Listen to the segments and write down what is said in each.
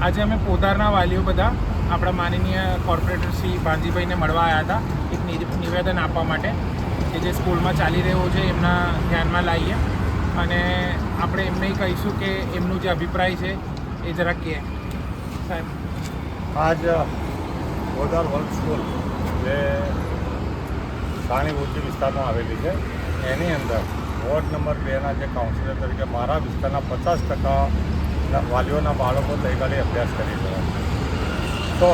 આજે અમે પોદારના વાલીઓ બધા આપણા માનનીય કોર્પોરેટર શ્રી ભાનજીભાઈને મળવા આવ્યા હતા એક નિવેદન આપવા માટે કે જે સ્કૂલમાં ચાલી રહ્યો છે એમના ધ્યાનમાં લાવીએ અને આપણે એમને કહીશું કે એમનું જે અભિપ્રાય છે એ જરાક કહે. સાહેબ, આજ પોદાર વર્લ્ડ સ્કૂલ જે સાણી ઉચ્ચ વિસ્તારમાં આવેલી છે એની અંદર વોર્ડ નંબર 2ના જે કાઉન્સિલર તરીકે મારા વિસ્તારના 50% વાલીઓના બાળકો ગઈકાલે અભ્યાસ કરી રહ્યા તો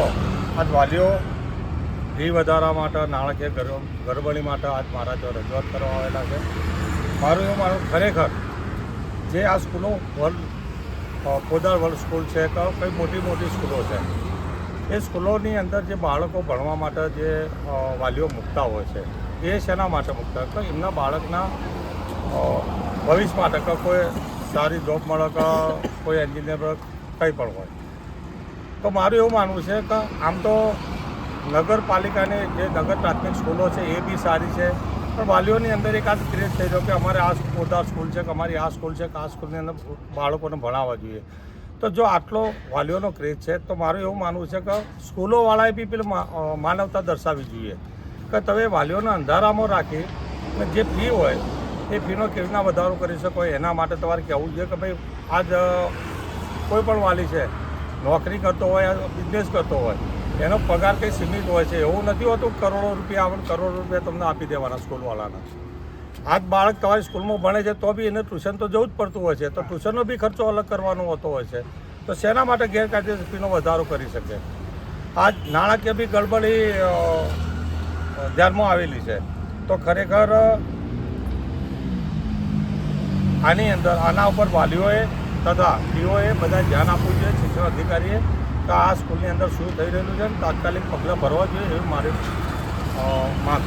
આજ વાલીઓ ફી વધારા માટે નાણાકીય ગરબડી માટે આજ મારા જો રજૂઆત કરવા આવેલા છે. મારું એવું માનું ખરેખર જે આ સ્કૂલો પોદાર વર્લ્ડ સ્કૂલ છે કે કંઈ મોટી મોટી સ્કૂલો છે એ સ્કૂલોની અંદર જે બાળકો ભણવા માટે જે વાલીઓ મૂકતા હોય છે એ શેના માટે મૂકતા હોય કે એમના બાળકના ભવિષ્ય માટે કે કોઈ સારી જોબ મળે કે કોઈ એન્જિનિયર કંઈ પણ હોય. તો મારું એવું માનવું છે કે આમ તો નગરપાલિકાની જે નગર પ્રાથમિક સ્કૂલો છે એ બી સારી છે પણ વાલીઓની અંદર એક આજ ક્રિએટ થઈ રહ્યો કે અમારે આ પોદાર સ્કૂલ છે કે અમારી આ સ્કૂલ છે કે આ સ્કૂલની અંદર બાળકોને ભણાવવા જોઈએ. તો જો આટલો વાલીઓનો ક્રેઝ છે તો મારું એવું માનવું છે કે સ્કૂલોવાળાએ બી પેલું માનવતા દર્શાવવી જોઈએ કે તમે વાલીઓને અંધારામાં રાખી જે ફી હોય એ ફીનો કેવી રીતના વધારો કરી શકો એના માટે તમારે કહેવું જોઈએ કે ભાઈ આજ કોઈ પણ વાલી છે નોકરી કરતો હોય બિઝનેસ કરતો હોય એનો પગાર કંઈ સીમિત હોય છે. એવું નથી હોતું કરોડો રૂપિયા તમને આપી દેવાના સ્કૂલવાળાને. આજ બાળક તમારી સ્કૂલમાં ભણે છે તો બી એને ટ્યુશન તો જવું જ પડતું હોય છે તો ટ્યુશનનો બી ખર્ચો અલગ કરવાનો હોતો હોય છે. તો શેના માટે ગેરકાયદેસર ફીનો વધારો કરી શકે? આજ નાણાકીય બી ગડબડી ધ્યાનમાં આવેલી છે. તો ખરેખર આની અંદર આના ઉપર વાલીઓએ તથા પીઓએ બધા ધ્યાન આપવું જોઈએ, શિક્ષણ અધિકારીએ કે આ સ્કૂલની અંદર શું થઈ રહેલું છે તાત્કાલિક પગલાં ભરવા જોઈએ એવી મારી માંગ.